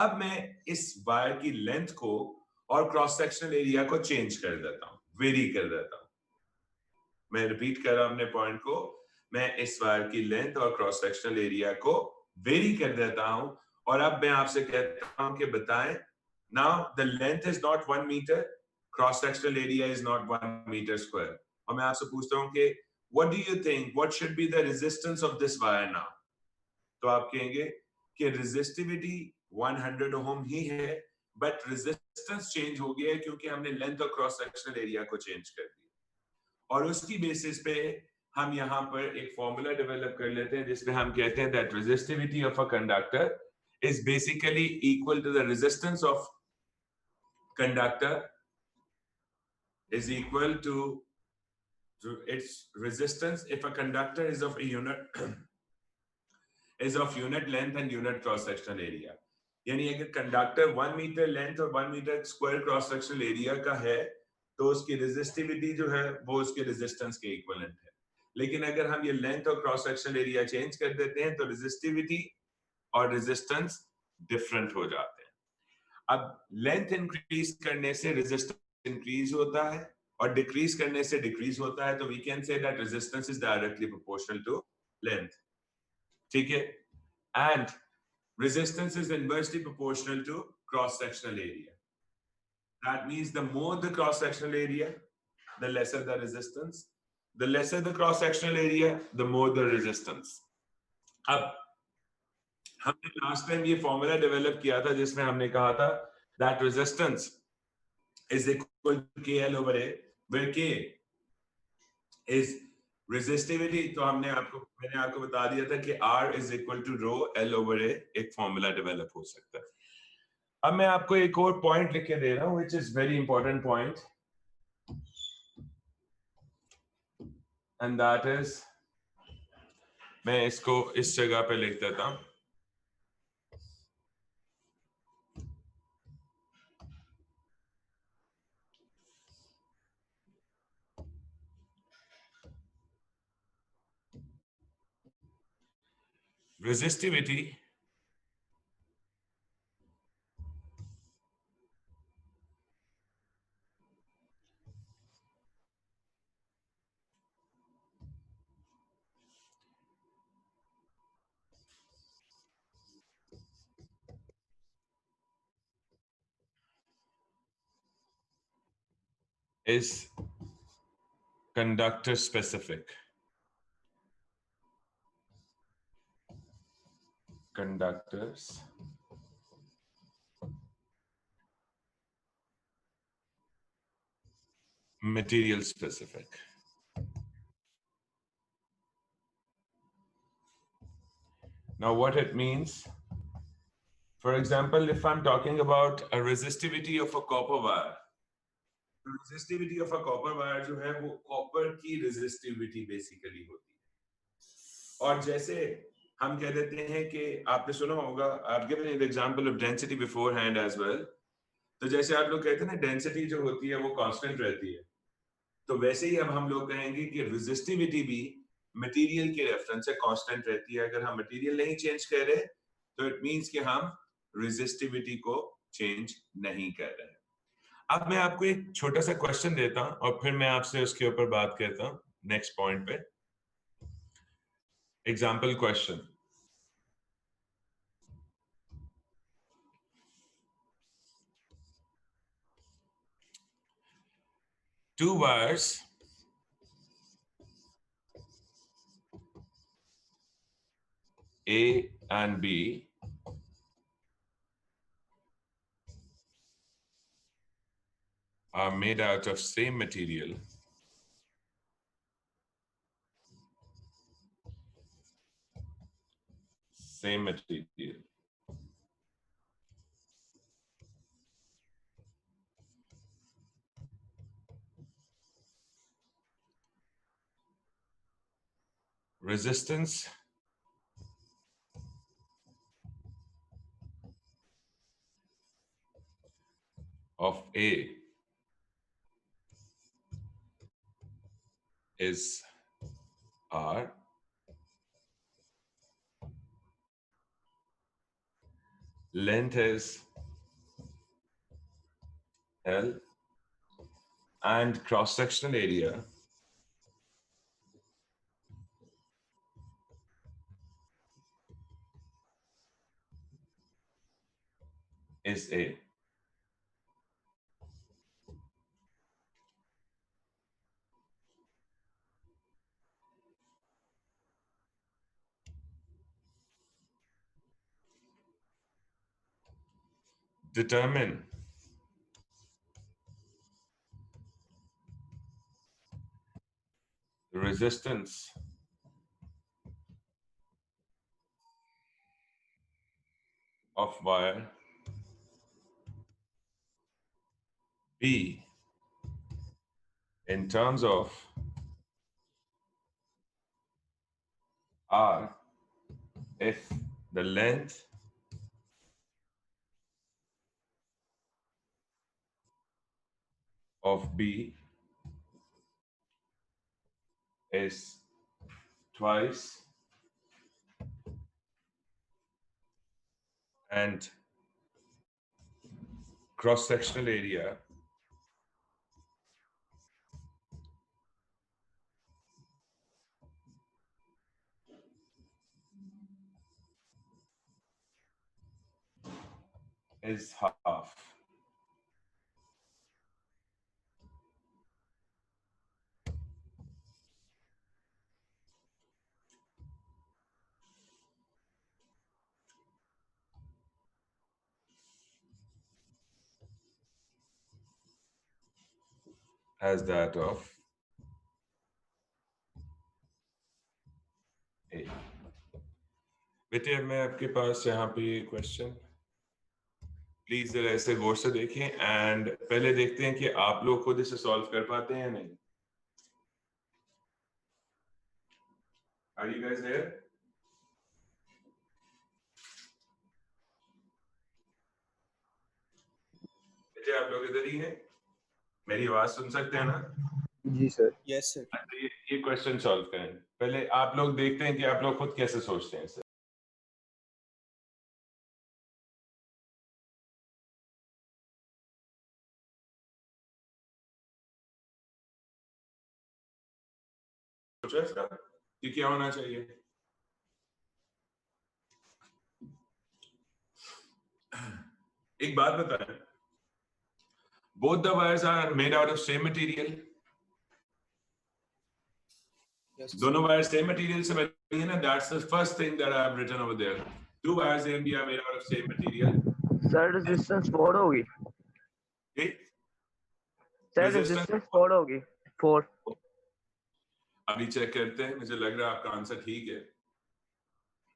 अब मैं इस वायर की लेंथ को और क्रॉस सेक्शनल एरिया को चेंज कर देता हूं, वेरी कर देता हूं। मैं रिपीट कर रहा हूं अपने पॉइंट को, मैं इस वायर की लेंथ और क्रॉस सेक्शनल एरिया को वेरी कर देता हूं और अब मैं आपसे कहता हूं कि बताएं, now the length is not 1 metre, cross sectional area is not 1 metre square. और मैं आपसे पूछता हूं कि what do you think what should be the resistance of this wire now? तो आप कहेंगे कि रेजिस्टिविटी 100 ओम ही है, बट रेजिस्टेंस चेंज हो गया है क्योंकि हमने लेंथ और क्रॉस सेक्शनल एरिया को चेंज कर दिया। और उसकी बेसिस पे हम यहाँ पर एक फॉर्मूला डेवलप कर लेते हैं जिसमें हम कहते हैं that resistivity of a conductor is basically equal to the resistance of conductor is equal to its resistance if a conductor is of a unit is of unit length and unit cross sectional area। यानी अगर conductor 1 metre length और 1 metre square cross sectional area का है तो उसकी resistivity जो है वो उसके रेजिस्टेंस के इक्विवेलेंट है। लेकिन अगर हम ये लेंथ और क्रॉस सेक्शनल एरिया चेंज कर देते हैं तो रेजिस्टिविटी और रेजिस्टेंस डिफरेंट हो जाते हैं। अब लेंथ इंक्रीज करने से रेजिस्टेंस इंक्रीज होता है और डिक्रीज करने से डिक्रीज होता है, तो we can say that resistance is directly proportional to length. ठीक है, and resistance is inversely proportional to cross sectional area. That means the more the cross sectional area, the lesser the resistance. The lesser the cross sectional area, the more the resistance. अब हमने last time ये formula develop किया था जिसमें हमने कहा था that resistance is equal to KL over A, where K is resistivity। तो मैंने आपको बता दिया था कि R is equal to rho L over A एक फॉर्मूला डेवलप हो सकता है। अब मैं आपको एक और पॉइंट लिख के दे रहा हूं which is very important point, and that is मैं इसको इस जगह पे लिख देता हूं। resistivity is conductor specific। conductors material specific। now what it means, for example, if I'm talking about a resistivity of a copper wire, resistivity of a copper wire जो है वो कॉपर की रेजिस्टिविटी बेसिकली होती है। और जैसे हम कह देते हैं कि आपने सुना होगा, आप given an example of density beforehand as well, तो जैसे आप लोग कहते हैं ना डेंसिटी जो होती है वो कांस्टेंट रहती है, तो वैसे ही अब हम लोग कहेंगे कि रेजिस्टिविटी भी मटेरियल के रेफरेंस से कांस्टेंट रहती है। अगर हम मटेरियल नहीं चेंज कर रहे तो इट मींस कि हम रेजिस्टिविटी को चेंज नहीं कर रहे। अब मैं आपको एक छोटा सा क्वेश्चन देता हूं और फिर मैं आपसे उसके ऊपर बात करता हूं नेक्स्ट पॉइंट पे। Example question, two wires A and B are made out of same material same material resistance of A is R length is L and cross-sectional area is A. Determine the resistance of wire B in terms of R if the length of B is twice and cross-sectional area is half. As that of A. बेटे मैं आपके पास यहाँ पे question please जरा ऐसे गौर से देखें and पहले देखते हैं कि आप लोग खुद इसे सॉल्व कर पाते हैं या नहीं. Are you guys there? बेटे आप लोग इधर ही हैं? मेरी आवाज सुन सकते हैं ना? जी सर. Yes sir. ये क्वेश्चन सॉल्व करें. पहले आप लोग देखते हैं कि आप लोग खुद कैसे सोचते हैं इसे. सोचो इसका कि क्या होना चाहिए. एक बात बताएं. Both the wires are made out of same material. Yes, दोनों वायर सेम मटेरियल से बनी है ना. That's the first thing that I have written over there. Two wires A and B are made out of same material. Sir resistance 4 होगी. ठीक. Sir resistance 4 होगी. 4. अभी check करते हैं. मुझे लग रहा है आपका आंसर ठीक है.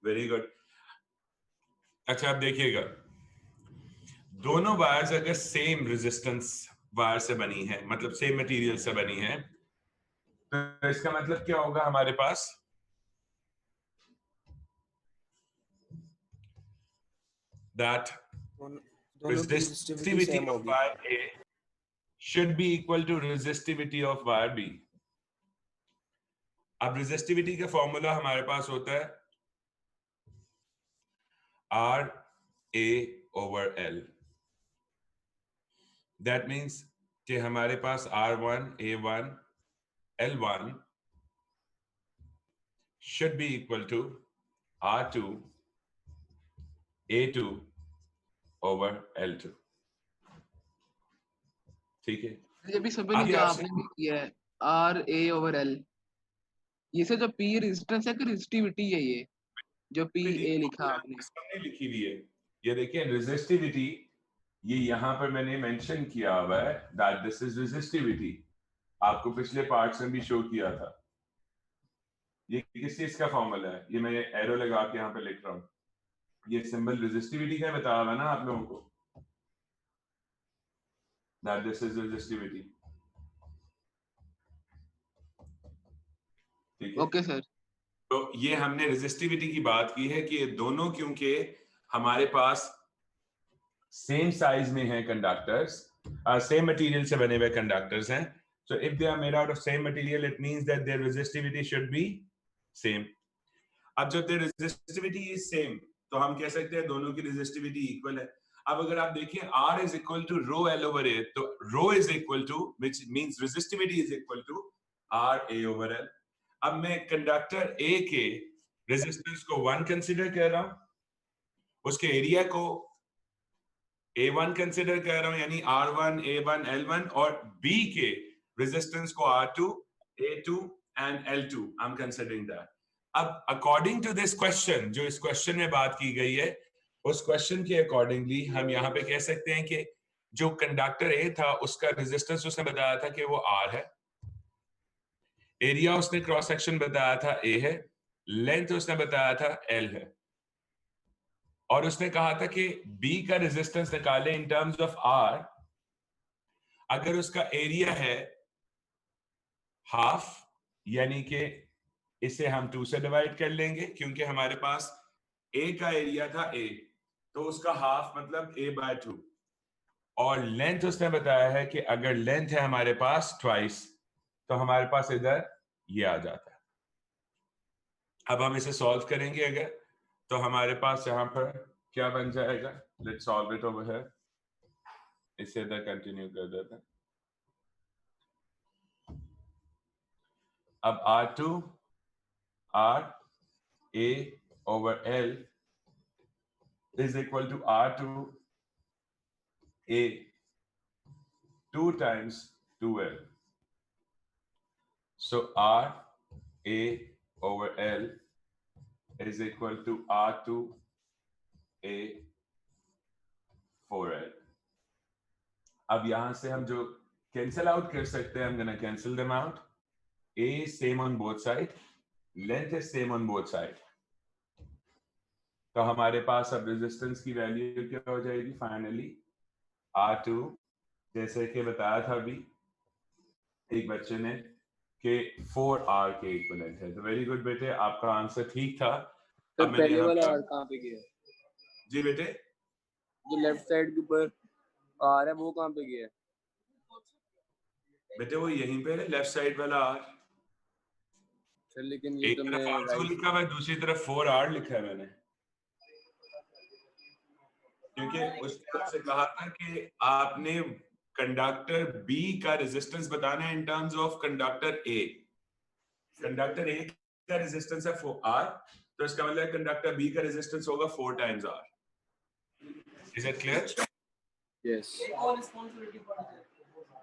Very good. अच्छा आप देखिएगा, दोनों वायर्स अगर सेम रेजिस्टेंस वायर से बनी है, मतलब सेम मटेरियल से बनी है, तो इसका मतलब क्या होगा हमारे पास? That resistivity of wire A should be equal to resistivity of wire B. अब resistivity का फॉर्मूला हमारे पास होता है R A over L. That means कि हमारे पास R1 A1 L1 should be equal to R2 A2 over L2. ठीक है. ये भी समझ नहीं क्या आपने किया है. R A over L. ये से जो P रेजिस्टेंस है कि रेजिस्टिविटी है, ये जो P A लिखा आपने. सामने लिखी हुई है. ये देखिए रेजिस्टिविटी, ये यहाँ पर मैंने मेंशन किया हुआ है that this is resistivity. आपको पिछले पार्ट्स में भी शो किया था. ये किस चीज का फॉर्मूला है? ये मैं एरो लगा के यहाँ पे लिख रहा हूँ. ये सिंबल रेजिस्टिविटी का बताया हुआ ना आप लोगों को, that this is resistivity. ठीक है. Okay sir. तो ये हमने रेजिस्टिविटी की बात की है कि ये दोनों क्योंकि हमारे पास सेम साइज में हैं कंडक्टर्स, सेम मटेरियल से बने हुए कंडक्टर्स हैं. So if they are made out of same material, it means that their resistivity should be same. अब जब their resistivity is same, तो हम कह सकते हैं दोनों की रेजिस्टिविटी इक्वल है। अब अगर आप देखिए R is equal to rho L over A, तो rho is equal to which means resistivity is equal to R A over L। अब मैं कंडक्टर A के रेजिस्टेंस को 1 कंसीडर कर रहा हूं, उसके एरिया को A1 कंसीडर कर रहा हूं यानी R1 A1 L1, और B के रेजिस्टेंस को R2 A2 and L2 I am considering that. अब अकॉर्डिंग टू दिस क्वेश्चन, जो इस क्वेश्चन में बात की गई है, उस क्वेश्चन के अकॉर्डिंगली हम यहाँ पे कह सकते हैं कि जो कंडक्टर ए था उसका रेजिस्टेंस उसने बताया था कि वो R है, एरिया उसने क्रॉस सेक्शन बताया था A है, लेंथ उसने बताया था L है, और उसने कहा था कि B का रेजिस्टेंस निकाले इन टर्म्स ऑफ R। अगर उसका एरिया है हाफ, यानी कि इसे हम 2 से डिवाइड कर लेंगे क्योंकि हमारे पास A का एरिया था A, तो उसका हाफ मतलब A/2, और लेंथ उसने बताया है कि अगर लेंथ है हमारे पास ट्वाइस, तो हमारे पास इधर ये आ जाता है। अब हम इसे सॉल्व करेंगे अगर, तो हमारे पास यहाँ पर क्या बन जाएगा, let's solve it over here, इसे इधर कंटिन्यू कर देते हैं। अब R2 R A over L is equal to R2 A 2 times 2L. So R A over L is equal to R2 A 4L. अब यहां से हम जो कैंसिल आउट कर सकते हैं, I'm gonna cancel them out. A is same on both sides, length is same on both sides. तो हमारे पास अब रेजिस्टेंस की वैल्यू क्या हो जाएगी फाइनली, R2, जैसे कि बताया था अभी एक बच्चे ने कि 4R के इक्विवेलेंट है। तो वेरी गुड बेटे, आपका आंसर ठीक था। तो अब मैंने पहले यहाँ वाला पर R कहाँ पे गया? जी बेटे, जो लेफ्ट साइड के ऊपर R है वो कहाँ पे गया? बेटे वो यहीं पे है, लेफ्ट साइड वाला R। सर लेकिन ये एक तो मैं तरफ R2 राइट, लिखा हुआ है, दूसरी तरफ 4R लिखा है मैंने, क्योंकि उसने आपसे कहा था कि आपने कंडक्टर B का रेजिस्टेंस बताना है in terms of conductor A। Conductor A का रेजिस्टेंस है 4R, तो इसका मतलब कंडक्टर B का रेजिस्टेंस होगा 4 times R। Is it clear? Yes.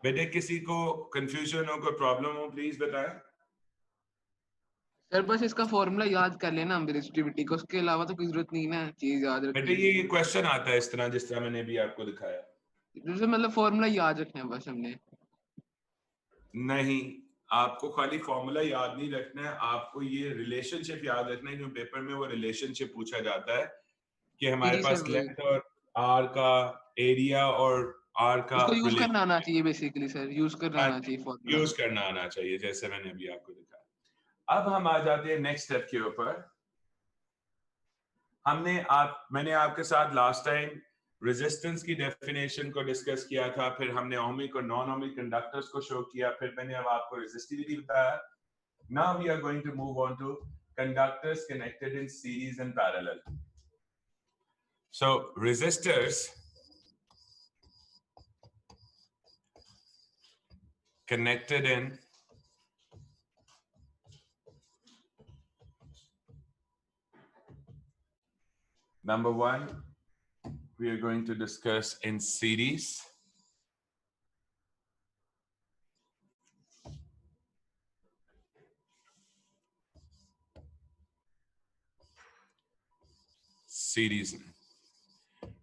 बेटे किसी को कंफ्यूजन हो, कोई प्रॉब्लम हो, प्लीज बताएं। सर बस इसका फॉर्मूला याद कर लेना हम रेजिस्टिविटी को, उसके अलावा तो कोई जरूरत नहीं ना चीज याद बेटे रखने ये क्वेश्चन आता है इस तरह जिस तरह मैंने अभी आपको दिखाया। की, जैसे मतलब फॉर्मूला याद रखना है बस हमने। नहीं, आपको खाली फॉर्मूला याद नहीं रखना है, आपको ये रिलेशनशिप याद रखना है, क्योंकि पेपर में वो रिलेशनशिप पूछा जाता है कि जी हमारे जी पास सर, वही लेंथ और आर का एरिया और आर का उसको यूज करना आना रिलेशन चाहिए बेसिकली सर, यूज करना आना चाहिए फॉर्मूला। यूज करना आना चाहिए, जैसे मैंने अभी आपको दिखाया। अब हम आ जाते हैं नेक्स्ट स्टेप के ऊपर। मैंने आपके साथ लास्ट टाइम रेजिस्टेंस की डेफिनेशन को डिस्कस किया था, फिर हमने ओमिक और नॉन ओमिक कंडक्टर्स को शो किया, फिर मैंने अब आपको रेजिस्टिविटी बताया। Now we are going to move on to conductors connected in series and parallel. So resistors connected in number one, we are going to discuss in series. Series.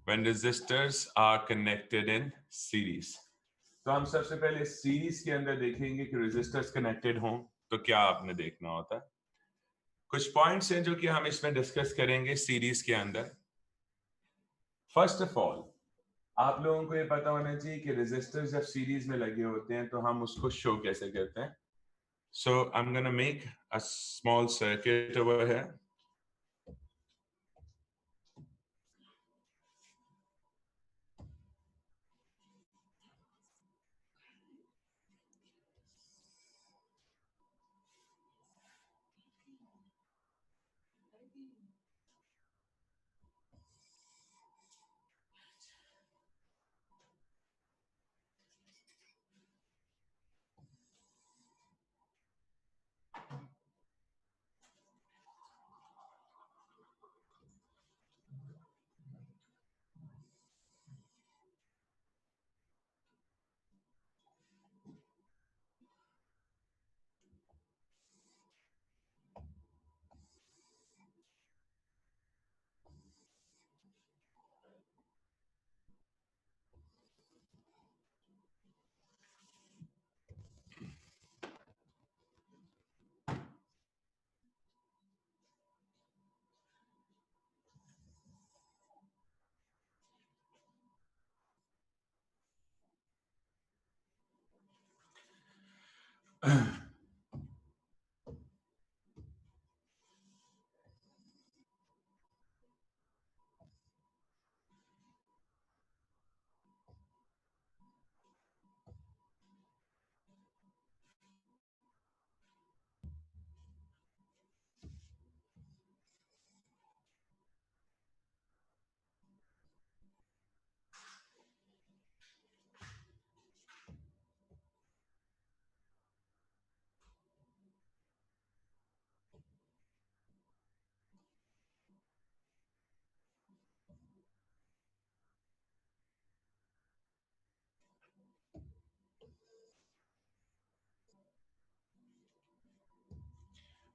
When resistors are connected in series. तो हम सबसे पहले series के अंदर देखेंगे कि resistors connected हों तो क्या आपने देखना होता है। कुछ पॉइंट्स हैं जो कि हम इसमें डिस्कस करेंगे सीरीज के अंदर। फर्स्ट ऑफ ऑल, आप लोगों को ये पता होना चाहिए कि रेजिस्टर्स जब सीरीज में लगे होते हैं तो हम उसको शो कैसे करते हैं। So I'm going to make a small circuit over here.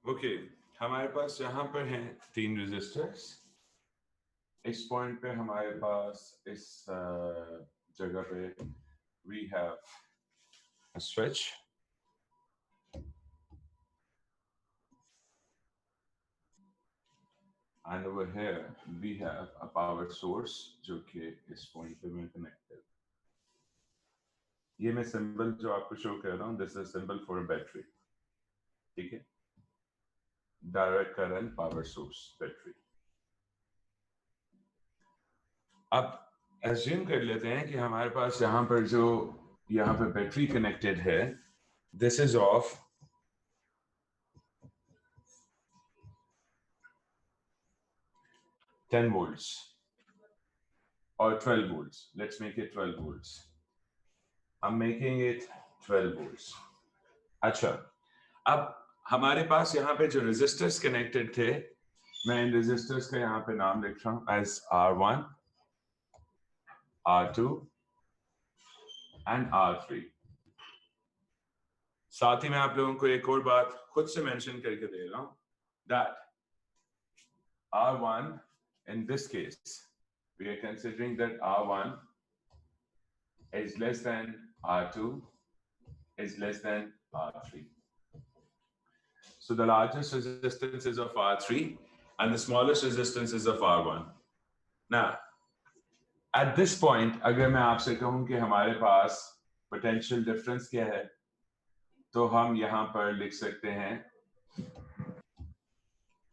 Okay हमारे पास यहाँ पर हैं 3 रेजिस्टर्स। इस पॉइंट पे हमारे पास इस जगह पे we have a switch and over here we have a power source जो कि इस पॉइंट पे मैं कनेक्टेड। ये मैं सिंबल जो आपको शो कर रहा हूँ this is symbol for a battery, ठीक है, direct current power source battery. अब एज्यूम कर लेते हैं कि हमारे पास यहाँ पर जो यहाँ पे बैटरी कनेक्टेड है this is of 10 volts or 12 volts. Let's make it 12 volts. I'm making it 12 volts. अच्छा, अब हमारे पास यहाँ पे जो रेजिस्टर्स कनेक्टेड थे मैं इन रेजिस्टर्स का यहाँ पे नाम लिख रहा हूँ as R1, R2 and R3। साथ ही मैं आप लोगों को एक और बात खुद से मेंशन करके दे रहा हूँ that R1 in this case we are considering that R1 is less than R2 is less than R3. So the largest resistance is of R3 and the smallest resistance is of R1. Now, at this point, अगर मैं आपसे कहूँ कि हमारे पास potential difference क्या है, तो हम यहाँ पर लिख सकते हैं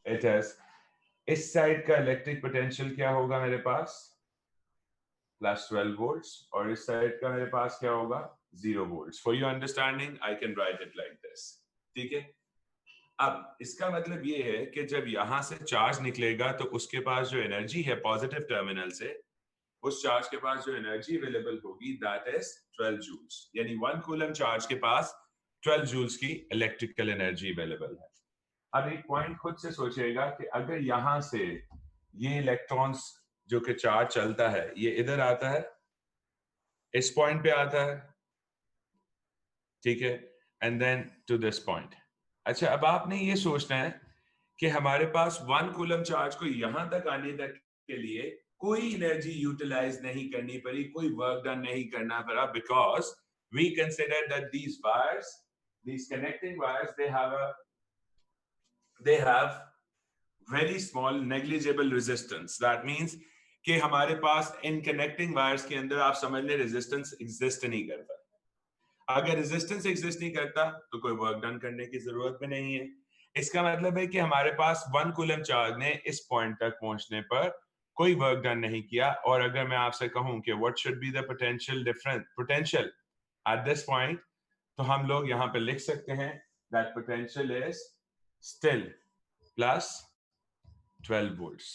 it is इस साइड का इलेक्ट्रिक पोटेंशियल क्या होगा मेरे पास प्लस 12 volts और इस साइड का मेरे पास क्या होगा 0 volts। For your understanding, I can write it like this, ठीक है। अब इसका मतलब ये है कि जब यहां से चार्ज निकलेगा तो उसके पास जो एनर्जी है पॉजिटिव टर्मिनल से उस चार्ज के पास जो एनर्जी अवेलेबल होगी दैट इज 12 joules, यानी 1 कूलम चार्ज के पास 12 joules की इलेक्ट्रिकल एनर्जी अवेलेबल है। अब एक पॉइंट खुद से सोचिएगा कि अगर यहां से ये इलेक्ट्रॉन्स जो कि चार्ज चलता है ये इधर आता है इस पॉइंट पे आता है, ठीक है, and then to this point. अच्छा, अब आपने ये सोचना है कि हमारे पास 1 कूलम चार्ज को यहां तक आने तक के लिए कोई एनर्जी यूटिलाइज नहीं करनी पड़ी, कोई वर्क डन नहीं करना पड़ा, because we consider that these wires, these connecting wires, they have very small negligible resistance. That means कि हमारे पास इन connecting wires के अंदर आप समझ लें resistance exist नहीं करता। अगर resistance exist नहीं करता तो कोई work done करने की जरूरत भी नहीं है। इसका मतलब है कि हमारे पास 1 कूलम चार्ज ने इस पॉइंट तक पहुंचने पर कोई वर्क डन नहीं किया। और अगर मैं आपसे कहूं कि what should be the potential at this point, तो हम लोग यहाँ पे लिख सकते हैं that potential is still plus 12 volts.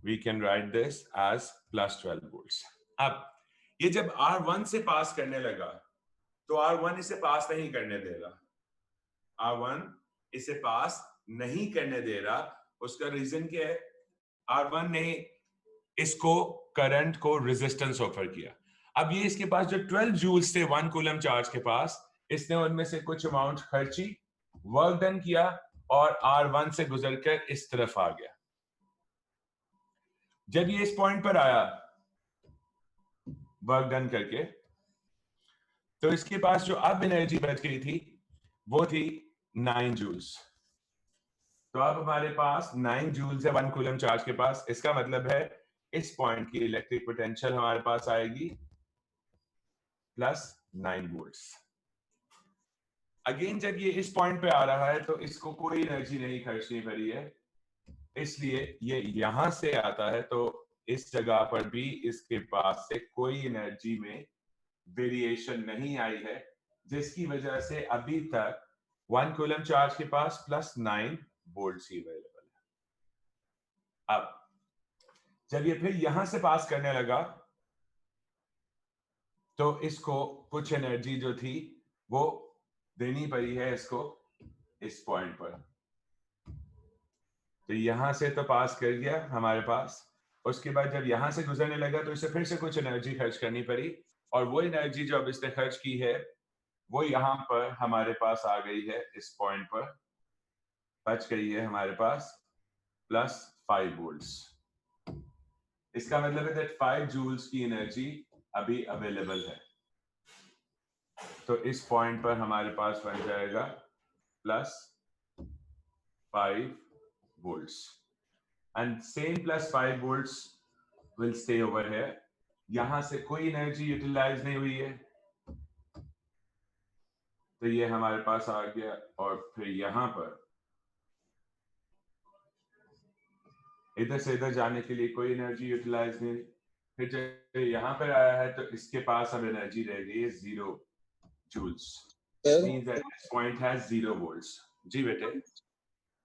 We can write this as plus 12 volts. अब ये जब R1 से पास करने लगा तो R1 इसे पास नहीं करने दे रहा। R1 इसे पास नहीं करने दे रहा। उसका रीजन क्या है? R1 ने इसको करंट को रेजिस्टेंस ऑफर किया। अब ये इसके पास जो 12 जूल्स थे 1 कूलम चार्ज के पास, इसने उनमें से कुछ अमाउंट खर्ची, वर्क डन किया और R1 से गुजरकर इस तरफ आ गया। जब ये इस पॉइंट पर आया वर्क डन करके, तो इसके पास जो अब एनर्जी बच गई थी वो थी 9 जूल्स। तो अब हमारे पास 9 जूल्स है 1 कूलम चार्ज के पास। इसका मतलब है इस पॉइंट की इलेक्ट्रिक पोटेंशियल हमारे पास आएगी प्लस 9 वोल्ट्स। अगेन जब ये इस पॉइंट पे आ रहा है तो इसको कोई एनर्जी नहीं खर्चनी पड़ी है, इसलिए ये यहां से आता है, तो इस जगह पर भी इसके पास से कोई एनर्जी में वेरिएशन नहीं आई है, जिसकी वजह से अभी तक 1 कूलम चार्ज के पास +9 वोल्ट ही अवेलेबल है। अब जब ये फिर यहां से पास करने लगा तो इसको कुछ एनर्जी जो थी वो देनी पड़ी है इसको इस पॉइंट पर। तो यहां से तो पास कर गया हमारे पास, उसके बाद जब यहां से गुजरने लगा तो इसे फिर से कुछ एनर्जी खर्च करनी पड़ी, और वो एनर्जी जो अब इसने खर्च की है वो यहाँ पर हमारे पास आ गई है, इस पॉइंट पर बच गई है हमारे पास +5 वोल्ट्स। इसका मतलब है दैट 5 जूल्स की एनर्जी अभी अवेलेबल है। तो इस पॉइंट पर हमारे पास बन जाएगा +5 volts, and same +5 volts will stay over here. यहां से कोई एनर्जी यूटिलाइज नहीं हुई है, तो ये हमारे पास आ गया, और फिर यहां पर इधर से इधर जाने के लिए कोई एनर्जी यूटिलाइज नहीं। फिर जब यहां पर आया है तो इसके पास अब एनर्जी रह गई है 0 joules. It means that this point has 0 volts. जी बेटे।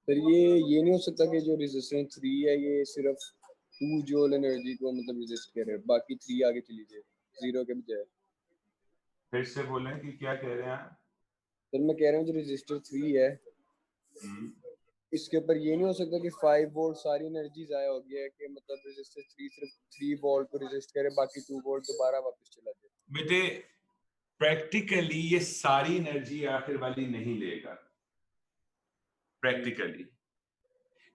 फिर ये नहीं हो सकता कि जो रेजिस्टेंस 3 है ये सिर्फ 2 जूल एनर्जी को मतलब रेजिस्ट करे, बाकी 3 आगे चली जाए 0 के बजाय। फिर से बोलें कि क्या कह रहे हैं आप? फिर मैं कह रहा हूँ जो रेजिस्टर 3 है इसके ऊपर ये नहीं हो सकता कि 5 वोल्ट सारी एनर्जी जाया हो गया है, कि मतलब रेजिस्टर 3 सिर्फ 3 वोल्ट को रेजिस्ट करे, बाकी 2 वोल्ट दोबारा वापस चला जाए। बेटे प्रैक्टिकली ये सारी एनर्जी आखिर वाली नहीं लेगा प्रैक्टिकली,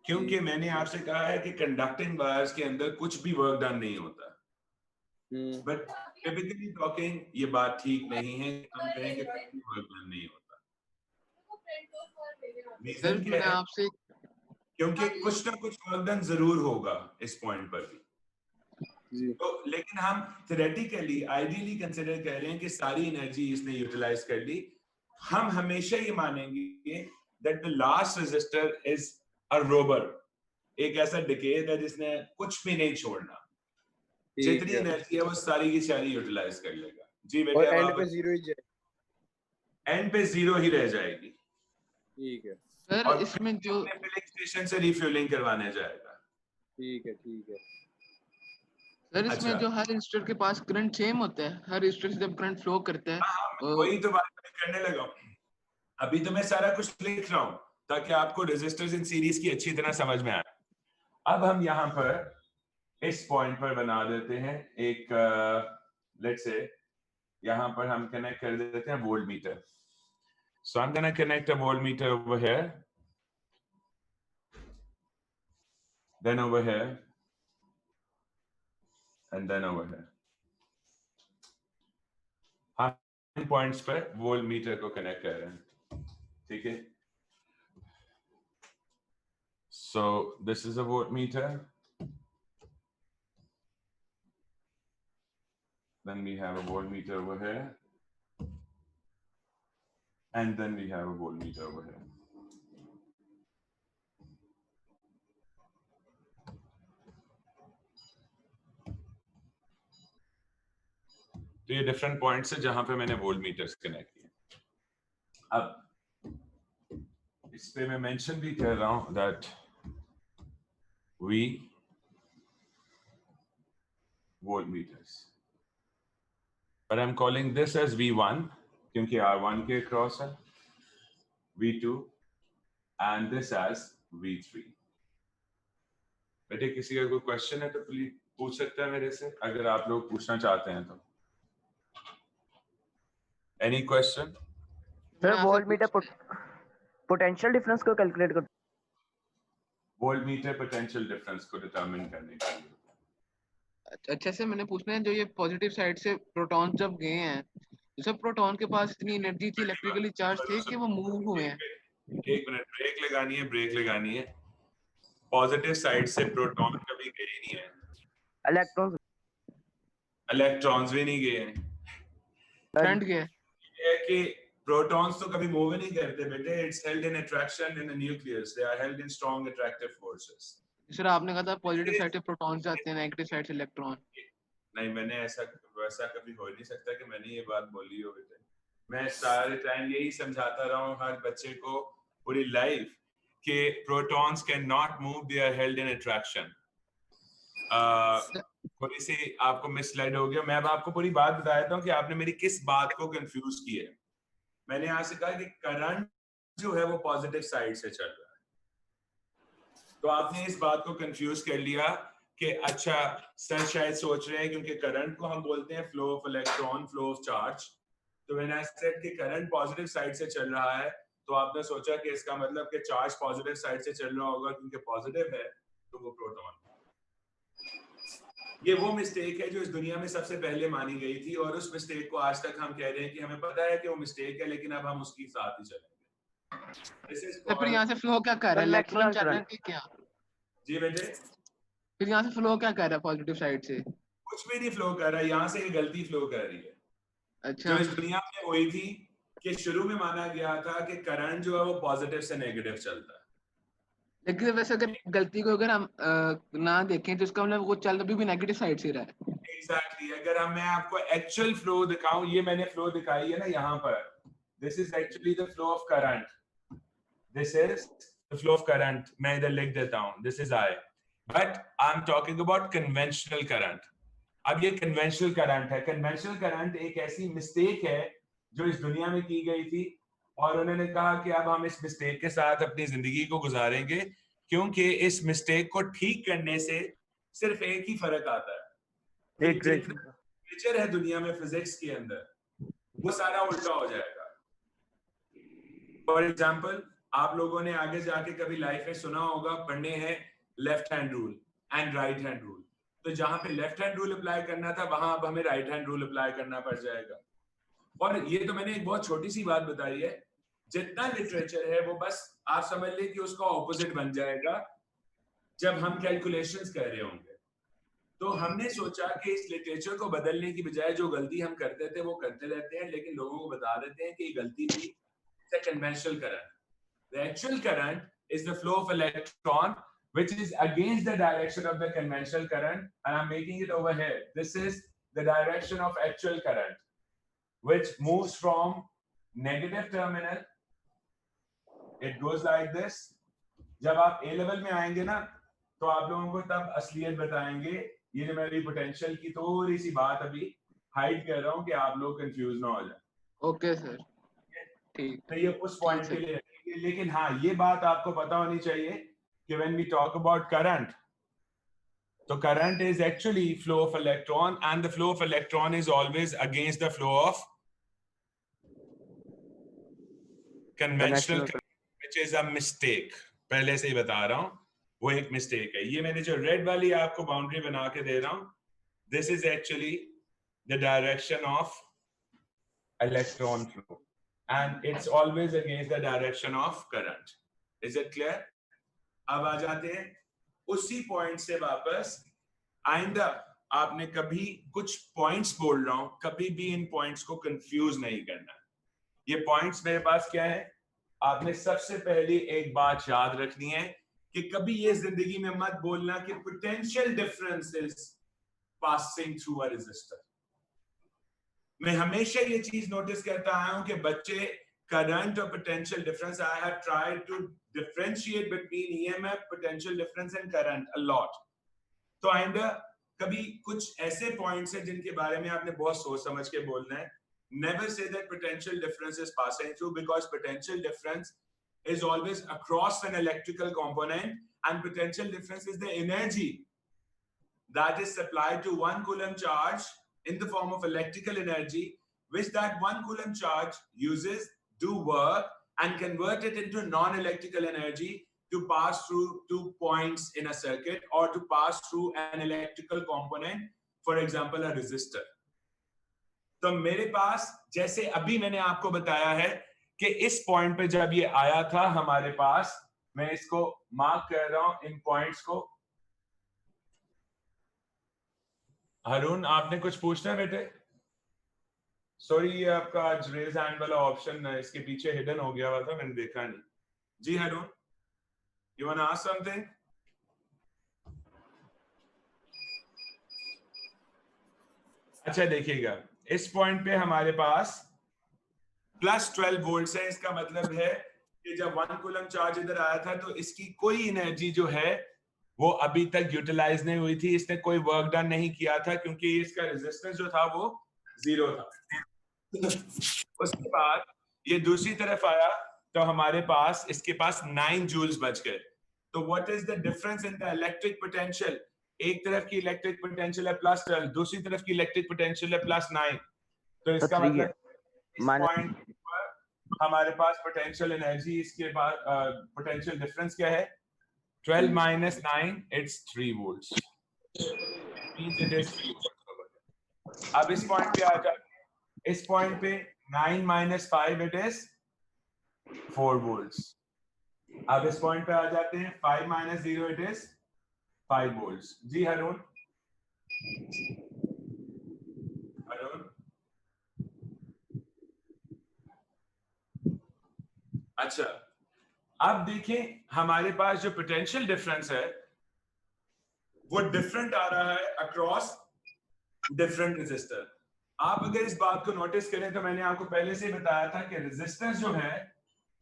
क्योंकि मैंने आपसे कहा है कि कंडक्टिंग वायर्स के अंदर कुछ भी वर्क डन नहीं होता। बट टिपिकली टॉकिंग ये बात ठीक नहीं है, हम कहें कि कुछ भी वर्क डन नहीं होता। रीजन क्या है? आपसे क्योंकि कुछ ना कुछ वर्क डन जरूर होगा इस पॉइंट पर भी। तो लेकिन हम थ्योरेटिकली आइडियली कंसीडर कर रहे हैं कि सारी एनर्जी इसने यूटिलाइज कर ली। हम हमेशा ये मानेंगे that the last resistor is a rubber, एक ऐसा डिकेड है जिसने कुछ भी नहीं छोड़ना, जितनी एनर्जी है वो सारी की सारी यूटिलाइज कर लेगा। जी बेटे, और एंड पे 0 ही जाए, एंड पे 0 ही रह जाएगी। ठीक है सर, इसमें जो फिलिंग स्टेशन से रिफ्यूलिंग करवाने जाएगा। ठीक है सर, इसमें जो हर रेजिस्टर के पास करंट सेम होता है, हर रेजिस्टर से जब करंट फ्लो करता है वही तो बात करने लगा हूं। अभी तो मैं सारा कुछ लिख रहा हूं ताकि आपको रेजिस्टर्स इन सीरीज की अच्छी तरह समझ में आए। अब हम यहाँ पर इस पॉइंट पर बना देते हैं एक लेट्स से यहाँ पर हम कनेक्ट कर देते हैं voltmeter. So I am gonna connect a voltmeter over here, then over here and then over here. हम पॉइंट्स पर वोल्ट मीटर को कनेक्ट कर रहे हैं, ठीक है। So this is a voltmeter. Then we have a voltmeter over here. And then we have a voltmeter over here. तो ये डिफरेंट पॉइंट्स है जहां पे मैंने वोल्टमीटर्स कनेक्ट किए। अब इस पे मैं मेंशन भी कर रहा हूं that we voltmeters, but I'm calling this as V1 क्योंकि R1 के क्रॉस है, V2 and this as V3। बेटे किसी का कोई क्वेश्चन है तो प्लीज पूछ सकते हैं मेरे से, अगर आप लोग पूछना चाहते हैं तो। Any question? Sir voltmeter potential difference को कैलकुलेट कर, वोल्टमीटर पोटेंशियल डिफरेंस को डिटरमिन करने के लिए। अच्छा से मैंने पूछना है, जो ये पॉजिटिव साइड से प्रोटॉन जब गए हैं, जब प्रोटॉन के पास इतनी एनर्जी थी, इलेक्ट्रिकली चार्ज थे कि वो मूव हुए हैं। एक मिनट, ब्रेक लगानी है, ब्रेक लगानी है। पॉजिटिव साइड से प्रोटॉन कभी गए नहीं है, इलेक्ट्रॉन्स भी नहीं गए हैं, करंट गया है कि प्रोटॉन्स तो कभी मूव नहीं करते बेटे. It's held in attraction in the nucleus. They are held in strong attractive forces. Sir आपने कहा था पॉजिटिव साइड से प्रोटॉन्स जाते हैं, नेगेटिव साइड से इलेक्ट्रॉन. नहीं, मैंने ऐसा वैसा कभी हो नहीं सकता कि मैंने ये बात बोली हो बेटे. मैं सारे टाइम यही समझाता रहा हूँ हर बच्चे को पूरी लाइफ कि protons can not move, they are held in attraction. थोड़ी सी आपको मिसलेड हो गया. मैं अब आपको पूरी बात बता देता हूँ कि आपने मेरी किस बात को कंफ्यूज की है. मैंने यहाँ से कहा कि करंट जो है वो पॉजिटिव साइड से चल रहा है, तो आपने इस बात को कंफ्यूज कर लिया कि अच्छा सर शायद सोच रहे हैं क्योंकि करंट को हम बोलते हैं flow of electron, flow of charge. तो मैंने सेड कि करंट पॉजिटिव साइड से चल रहा है, तो आपने सोचा कि इसका मतलब कि चार्ज पॉजिटिव साइड से चल रहा होगा क्योंकि पॉजिटिव है तो वो प्रोटॉन. ये वो मिस्टेक है जो इस दुनिया में सबसे पहले मानी गई थी, और उस मिस्टेक को आज तक हम कह रहे हैं कि हमें पता है कि वो मिस्टेक है, लेकिन अब हम उसके साथ ही चलेंगे. तो फिर यहाँ से फ्लो क्या कर रहा है, इलेक्ट्रॉन चल रहा है कि क्या? जी बेटे, फिर यहाँ से फ्लो क्या कर रहा है पॉजिटिव साइड से? कुछ भी नहीं फ्लो कर रहा है. यहाँ से ये गलती फ्लो कर रही है. अच्छा, जो इस दुनिया में हुई थी कि शुरू में माना गया था कि करंट जो है वो पॉजिटिव से नेगेटिव चलता है. लेकिन वैसे अगर गलती को अगर हम ना देखें तो इसका मतलब वो चल अभी भी नेगेटिव साइड से रहा है. एग्जैक्टली. अगर मैं आपको एक्चुअल फ्लो दिखाऊं, ये मैंने फ्लो दिखाई है ना यहाँ पर. This is actually the flow of current. This is the flow of current. मैं इधर लिख देता हूँ, this is I. But I am talking about conventional current. अब ये कन्वेंशनल करंट है. कन्वेंशनल करंट एक ऐसी मिस्टेक है जो इस दुनिया में की गई थी, और उन्होंने कहा कि अब हम इस मिस्टेक के साथ अपनी जिंदगी को गुजारेंगे, क्योंकि इस मिस्टेक को ठीक करने से सिर्फ एक ही फर्क आता है. एक नेचर है दुनिया में फिजिक्स के अंदर, वो सारा उल्टा हो जाएगा. फॉर एग्जाम्पल, आप लोगों ने आगे जाके कभी लाइफ में सुना होगा, पढ़ने हैं left hand rule and right hand rule. तो जहां पे लेफ्ट हैंड रूल अप्लाई करना था, वहां अब हमें राइट हैंड रूल अप्लाई करना पड़ जाएगा. और ये तो मैंने एक बहुत छोटी सी बात बताई है. जितना लिटरेचर है वो बस आप समझ लें कि उसका ऑपोजिट बन जाएगा जब हम कैलकुलेशंस कर रहे होंगे. तो हमने सोचा कि इस लिटरेचर को बदलने की बजाय जो गलती हम करते थे वो करते रहते हैं, लेकिन लोगों को बता देते हैं कि ये गलती थी. Conventional current, the actual current is the flow of electron which is against the direction of the conventional current, and I'm making it over here. This is the direction of actual current which moves from negative terminal. It goes like this. जब आप A level में आएंगे ना, तो आप लोगों को तब असलियत बताएंगे. ये जो मेरी पोटेंशियल की थोड़ी सी बात अभी हाइड कर रहा हूँ कि आप लोग कंफ्यूज ना हो जाए. ओके सर, ठीक. तो ये उस पॉइंट के लिए. लेकिन हाँ, ये बात आपको पता होनी चाहिए कि when we talk about current, तो current is actually flow of electron, and the flow of electron is always against the flow of conventional current, which is a mistake. पहले से ही बता रहा हूँ, वो एक मिस्टेक है. ये मैंने जो रेड वाली आपको बाउंड्री बना के दे रहा हूँ, this is actually the direction of electron flow, and it's always against the direction of current. Is it clear? अब आ जाते हैं उसी पॉइंट से वापस. आइंदा आपने कभी कुछ पॉइंट्स बोल रहा हूं, कभी भी इन पॉइंट्स को कंफ्यूज नहीं करना. ये पॉइंट्स मेरे पास क्या है, आपने सबसे पहले एक बात याद रखनी है कि कभी ये जिंदगी में मत बोलना कि potential difference is passing through a resistor. मैं हमेशा ये चीज नोटिस करता आया हूं कि बच्चे करंट और potential difference, I have tried to differentiate between EMF, potential difference and current a lot. तो आइंदा कभी कुछ ऐसे पॉइंट्स हैं जिनके बारे में आपने बहुत सोच समझ के बोलना है. Never say that potential difference is passing through, because potential difference is always across an electrical component, and potential difference is the energy that is supplied to 1 coulomb charge in the form of electrical energy, which that 1 coulomb charge uses, do work, and convert it into non-electrical energy to pass through 2 points in a circuit, or to pass through an electrical component, for example a resistor. तो मेरे पास, जैसे अभी मैंने आपको बताया है कि इस पॉइंट पे जब ये आया था हमारे पास, मैं इसको मार्क कर रहा हूं इन पॉइंट्स को. हरून, आपने कुछ पूछना है बेटे? सॉरी ये आपका आज रेज हैंड वाला ऑप्शन इसके पीछे हिडन हो गया हुआ था, मैंने देखा नहीं। जी Harun, you want to ask something? अच्छा देखिएगा, इस पॉइंट पे हमारे पास +12 वोल्ट है। इसका मतलब है कि जब 1 कूलम चार्ज इधर आया था तो इसकी कोई एनर्जी जो है वो अभी तक यूटिलाइज नहीं हुई थी, इसने कोई वर्क डन नहीं किया था क्योंकि इसका रेजिस्टेंस जो था वो 0 था। उसके बाद ये दूसरी तरफ आया तो हमारे पास इसके पास 9 जूल्स बच गए। तो what is the difference in the electric potential? एक तरफ की इलेक्ट्रिक पोटेंशियल है +12, दूसरी तरफ की इलेक्ट्रिक पोटेंशियल है +9। तो इसका 3 है मतलब इस माइनस पॉइंट पर हमारे पास पोटेंशियल एनर्जी, इसके बाद पोटेंशियल डिफरेंस क्या है? 12 minus 9, it's 3 volts. It means it is 3 volts. अब इस पॉइंट पे आ जाते हैं, इस पॉइंट पे 9 minus 5 it is 4 volts. अब इस पॉइंट पे आ जाते हैं, 5 minus 0 it is 5 volts. जी हरुण, हरुण, अच्छा अब देखें हमारे पास जो पोटेंशियल डिफरेंस है वो डिफरेंट आ रहा है अक्रॉस डिफरेंट रेजिस्टर। आप अगर इस बात को नोटिस करें तो मैंने आपको पहले से ही बताया था कि रेजिस्टेंस जो है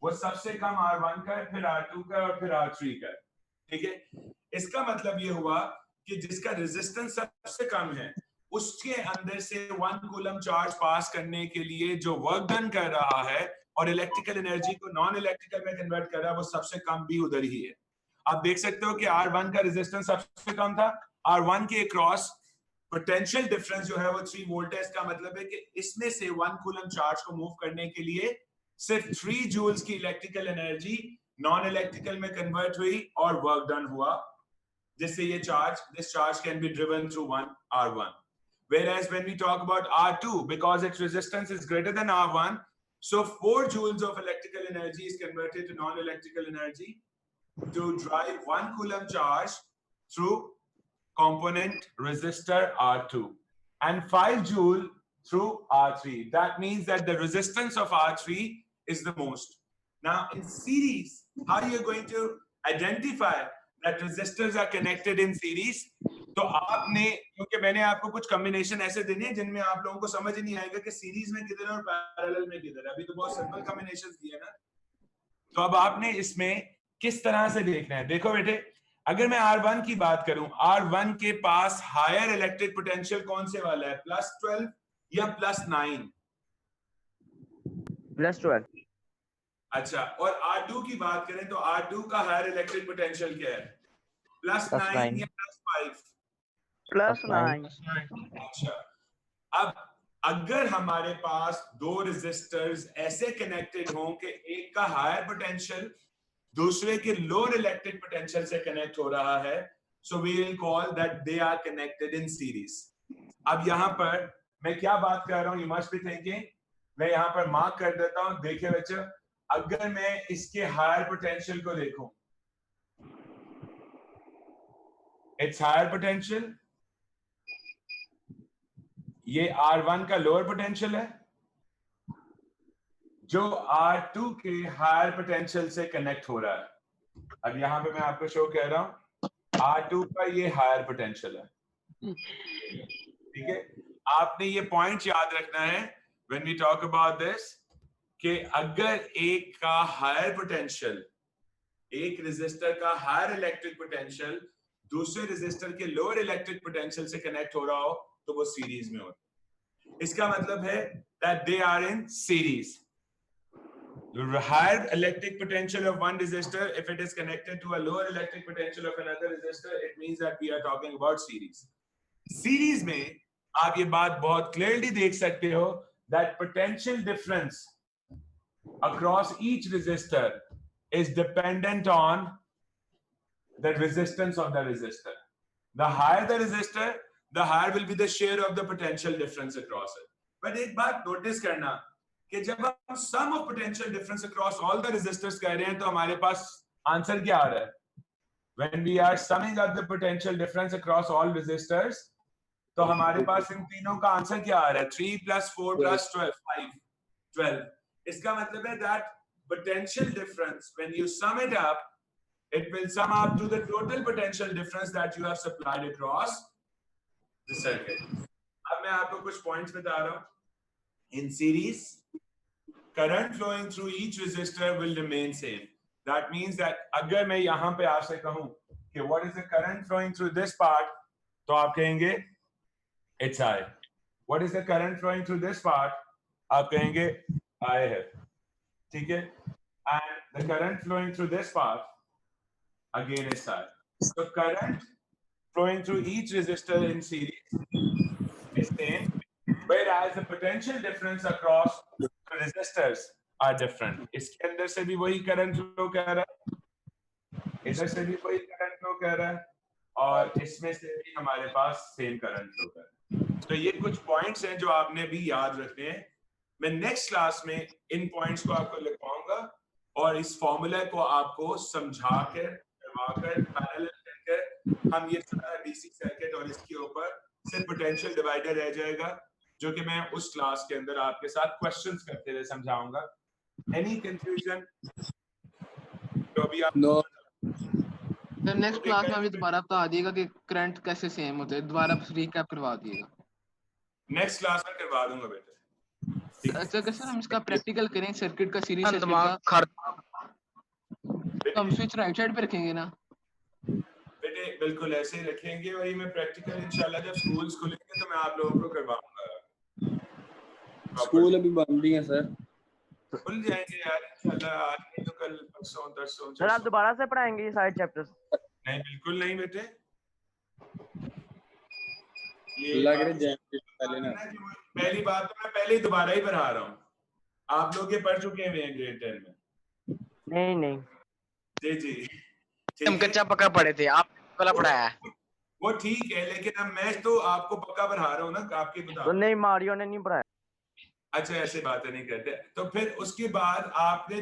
वो सबसे कम R1 का है, फिर R2 का और फिर R3 का है। ठीक है, इसका मतलब ये हुआ कि जिसका रेजिस्टेंस सबसे कम है उसके अंदर से 1 कूलम चार्ज पास करने के लिए जो वर्क डन कर रहा है और इलेक्ट्रिकल एनर्जी को नॉन इलेक्ट्रिकल में कन्वर्ट कर रहा है वो सबसे कम भी उधर ही है। आप देख सकते हो कि R1 का रेजिस्टेंस सबसे कम था, R1 के क्रॉस पोटेंशियल डिफरेंस जो है वो 3 वोल्ट है। इसका मतलब है कि इसमें से 1 कूलम चार्ज को मूव करने के लिए सिर्फ 3 जूल्स की इलेक्ट्रिकल एनर्जी नॉन इलेक्ट्रिकल में कन्वर्ट हुई और वर्क डन हुआ, जिससे ये this charge can be driven through R1. Whereas when we talk about R2, because its resistance is greater than R1, so 4 joules of electrical energy is converted to non-electrical energy to drive 1 coulomb charge through component resistor R2 and 5 joule through R3. That means that the resistance of R3 is the most. Now in series, how are you going to identify that resistors are connected in series? तो आपने, क्योंकि मैंने आपको कुछ combination ऐसे देने हैं जिनमें आप लोगों को समझ नहीं आएगा कि सीरीज में किधर है और पैरेलल में किधर है। अभी तो बहुत सिंपल कॉम्बिनेशंस दिए ना, तो अब आपने इसमें किस तरह से देखना है। देखो बेटे, अगर मैं R1 की बात करूं, R1 के पास हायर इलेक्ट्रिक पोटेंशियल कौन से वाला है, +12 या +9? +12। अच्छा, और R2 की बात करें तो R2 का हायर इलेक्ट्रिक पोटेंशियल क्या है, +9 या +5? +9। अच्छा, अब अगर हमारे पास दो रेजिस्टर्स ऐसे कनेक्टेड हों कि एक का हायर पोटेंशियल दूसरे के लोअर इलेक्ट्रिक पोटेंशियल से कनेक्ट हो रहा है, so we will call that they are connected in series. अब यहां पर मैं क्या बात कर रहा हूं, यू मस्ट बी थिंकिंग, मैं यहां पर मार्क कर देता हूं। देखिए बच्चों, अगर मैं इसके हायर पोटेंशियल को देखूं, इट्स हायर पोटेंशियल, ये R1 का लोअर पोटेंशियल है जो R2 के हायर पोटेंशियल से कनेक्ट हो रहा है। अब यहां पे मैं आपको शो कह रहा हूं, R2 का ये हायर पोटेंशियल है। ठीक है, आपने ये पॉइंट याद रखना है when we talk about this कि अगर एक का हायर पोटेंशियल, एक रेजिस्टर का हायर इलेक्ट्रिक पोटेंशियल दूसरे रेजिस्टर के लोअर इलेक्ट्रिक पोटेंशियल से कनेक्ट हो रहा हो तो वो सीरीज में होता है। इसका मतलब है that they are in series. The higher electric potential of one resistor, if it is connected to a lower electric potential of another resistor, it means that we are talking about series. Series में आप ये बात बहुत clearly देख सकते हो that potential difference across each resistor is dependent on the resistance of the resistor. The higher the resistor, the higher will be the share of the potential difference across it. But एक बात notice करना कि जब हम sum of potential difference across all the resistors कह रहे हैं तो हमारे पास आंसर क्या आ रहा है? When we are summing up the potential difference across all resistors, तो हमारे पास इन तीनों का आंसर क्या आ रहा है? 3 + 4 + 12 5 12. इसका मतलब है that potential difference, when you sum it up, it will sum up to the total potential difference that you have supplied across the circuit. अब मैं आपको कुछ points बता रहा हूँ. In series, current flowing through each resistor will remain same. That means that अगर मैं यहाँ पे आपसे कहूँ कि what is the current flowing through this part, तो आप कहेंगे it's I. What is the current flowing through this part? आप कहेंगे I है. ठीक है? And the current flowing through this part again is I. So current flowing through each resistor in series is same, whereas the potential difference across the resistors are different. इसके अंदर से भी वही current flow कर रहा है, इधर से भी वही current flow कर रहा है, और इसमें से भी हमारे पास same current flow कर रहा है. तो ये कुछ points हैं जो आपने भी याद रखने हैं. मैं नेक्स्ट क्लास में इन पॉइंट्स को आपको लिखवाऊंगा और इस फॉर्मूला को आपको समझा कर करवाकर पैरेलल करके हम ये सारा डीसी सर्किट और इसके ऊपर सिर्फ पोटेंशियल डिवाइडर रह जाएगा, जो कि मैं उस क्लास के अंदर आपके साथ क्वेश्चंस करते हुए समझाऊंगा. Any confusion? तो अभी आप नो तो नेक्स्ट क्लास में अभी दोबारा बता दिएगा कि करंट कैसे सेम होते हैं, दोबारा रिकैप करवा दिएगा. नेक्स्ट क्लास में करवा दूंगा बेटा. अच्छा कैसे हम इसका प्रैक्टिकल करें सर्किट का, सीरीज सर्किट दिमाग का, खर हम स्विच राइट साइड पे रखेंगे ना बेटे? बिल्कुल ऐसे ही रखेंगे. वही मैं प्रैक्टिकल इंशाल्लाह जब स्कूल्स खुलेंगे तो मैं आप लोगों को करवाऊंगा. स्कूल अभी बंद ही है सर. खुल जाएंगे यार इंशाल्लाह. आज नहीं तो कल परसों तरसों. सर आप दोबारा से पढ़ाएंगे ये सारे चैप्टर्स? नहीं बिल्कुल नहीं बेटे. लग रहा है पहले ना. पहली बात तो मैं पहले ही दोबारा ही पढ़ा रहा हूँ. आप लोग ये पढ़ चुके हैं ग्रेड 10 में? नहीं जी जी. हम कच्चा पक्का पढ़े थे, आप वाला पढ़ाया है. वो ठीक है, लेकिन अब मैं तो आपको पक्का पढ़ा रहा हूँ ना, आपकी बता. तो नहीं, मारियो ने नहीं पढ़ाया. अच्छा ऐसे बातें नहीं करते. तो फिर उसके बाद आपने